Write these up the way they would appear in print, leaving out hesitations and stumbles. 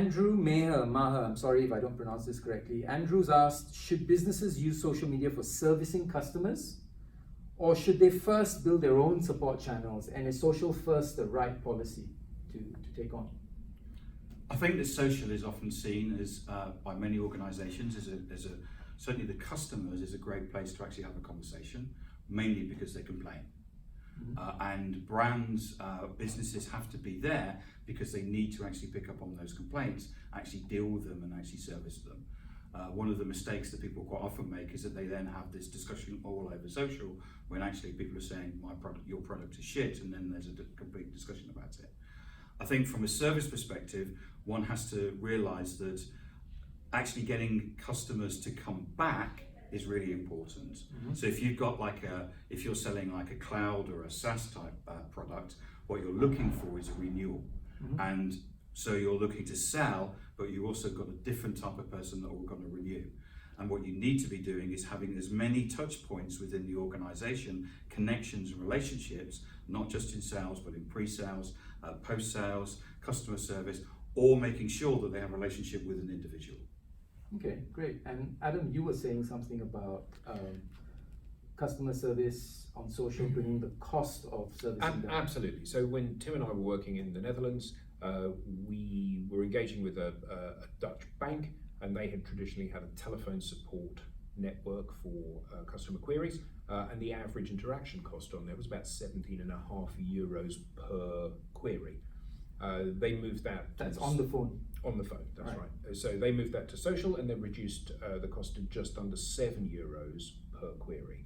Andrew Maher, I'm sorry if I don't pronounce this correctly. Andrew's asked, should businesses use social media for servicing customers? Or should they first build their own support channels? And is social first the right policy to take on? I think that social is often seen as, by many organisations, certainly the customers is a great place to actually have a conversation, mainly because they complain. And brands, businesses have to be there because they need to actually pick up on those complaints, actually deal with them and actually service them. One of the mistakes that people quite often make is that they then have this discussion all over social when actually people are saying your product is shit, and then there's a complete discussion about it. I think from a service perspective, one has to realise that actually getting customers to come back is really important. So if you've got if you're selling like a cloud or a SaaS type product, what you're looking for is a renewal. And so you're looking to sell, but you've also got a different type of person that are going to renew. And what you need to be doing is having as many touch points within the organization, connections and relationships, not just in sales, but in pre-sales, post-sales, customer service, or making sure that they have a relationship with an individual. Okay, great. And Adam, you were saying something about customer service on social, bringing the cost of servicing down. Absolutely. So when Tim and I were working in the Netherlands, we were engaging with a Dutch bank, and they had traditionally had a telephone support network for customer queries, and the average interaction cost on there was about 17.5 euros per query. They moved that. That's on the phone. On the phone, that's right. So they moved that to social, and then reduced the cost to just under 7 euros per query.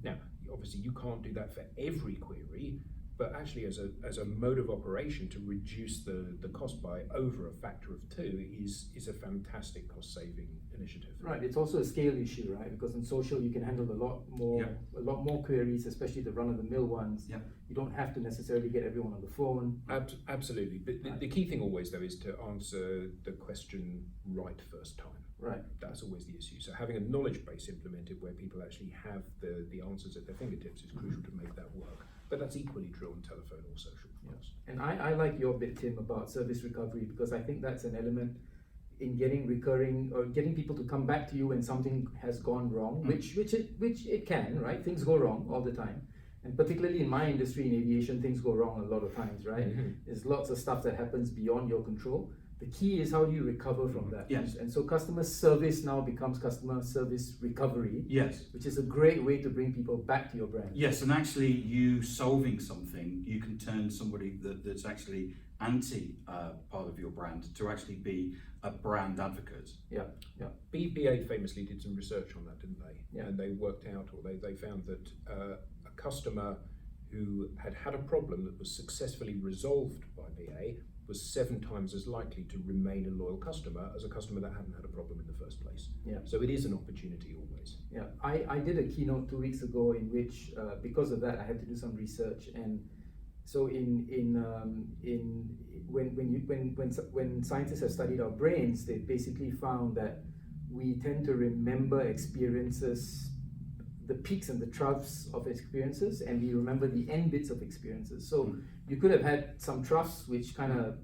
Now, obviously, you can't do that for every query, but actually, as a mode of operation to reduce the cost by over a factor of 2 is a fantastic cost-saving initiative. Right. It's also a scale issue, right? Because in social, you can handle a lot more queries, especially the run-of-the-mill ones. You don't have to necessarily get everyone on the phone. Absolutely. But the key thing always, though, is to answer the question right first time. Right. That's always the issue. So having a knowledge base implemented where people actually have the answers at their fingertips is crucial to make that work. But that's equally true on telephone or social. Yes. And I like your bit, Tim, about service recovery, because I think that's an element in getting recurring or getting people to come back to you when something has gone wrong, which it can, right? Things go wrong all the time. And particularly in my industry, in aviation, things go wrong a lot of times, right? There's lots of stuff that happens beyond your control. The key is how do you recover from that? Yes. And so customer service now becomes customer service recovery. Yes. Which is a great way to bring people back to your brand. Yes, and actually you solving something, you can turn somebody that's actually anti part of your brand to actually be a brand advocate. Yeah. BA famously did some research on that, didn't they? Yeah. And they worked out, or they found that a customer who had a problem that was successfully resolved by BA was 7 times as likely to remain a loyal customer as a customer that hadn't had a problem in the first place. Yeah. So it is an opportunity always. Yeah, I did a keynote 2 weeks ago in which, because of that, I had to do some research. And so when scientists have studied our brains, they basically found that we tend to remember experiences, the peaks and the troughs of experiences, and we remember the end bits of experiences. So you could have had some troughs which kind of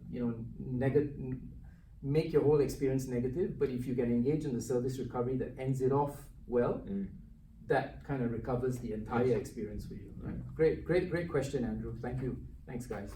make your whole experience negative, but if you can engage in the service recovery that ends it off well, that kind of recovers the entire experience for you. Right? Great question, Andrew. Thank you. Thanks, guys.